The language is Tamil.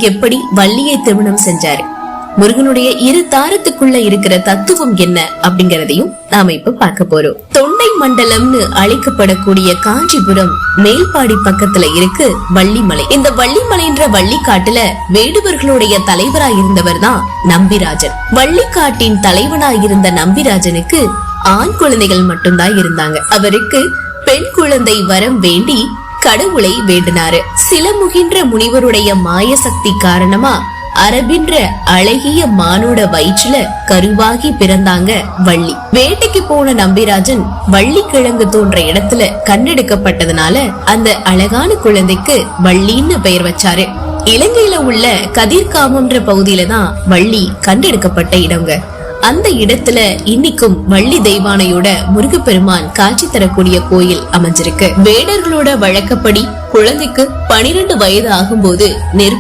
எப்படி வள்ளியை திருமணம் செஞ்சாரு, முருகனுடைய இரு தாரத்துக்குள்ள இருக்கிற தத்துவம் என்ன அப்படிங்கறதையும் நாம இப்ப பார்க்க போறோம். தொண்டை மண்டலம்னு அழைக்கப்படக்கூடிய காஞ்சிபுரம் மேல்பாடி பக்கத்துல இருக்கு வள்ளிமலை. இந்த வள்ளிமலைன்ற வள்ளிக்காட்டுல வேடுவர்களுடைய தலைவராய் இருந்தவர் தான் நம்பிராஜன். வள்ளிக்காட்டின் தலைவனாய் இருந்த நம்பிராஜனுக்கு ஆண் குழந்தைகள் மட்டும்தான் இருந்தாங்க. அவருக்கு பெண் குழந்தை வரம் வேண்டி கடவுளை வேண்டினாரு. சிலமுகின்ற முனிவருடைய மாய சக்தி காரணமா அரபின்ற அழகிய மானோட வயிற்றுல கருவாகி பிறந்தாங்க வள்ளி. வேட்டைக்கு போன நம்பிராஜன் வள்ளி கிழங்கு தோன்ற இடத்துல கண்டெடுக்கப்பட்டதுனால அந்த அழகான குழந்தைக்கு வள்ளின்னு பெயர் வச்சாரு. இலங்கையில உள்ள கதிர்காமம்ன்ற பகுதியில தான் வள்ளி கண்டெடுக்கப்பட்ட இடங்க. அந்த இடத்துல இன்னைக்கும் வள்ளி தெய்வானையோட முருகப்பெருமான் காட்சி தரக்கூடிய கோயில் அமைஞ்சிருக்கு. வேடர்களோட வழக்கப்படி குழந்தைக்கு 12 வயது ஆகும்போது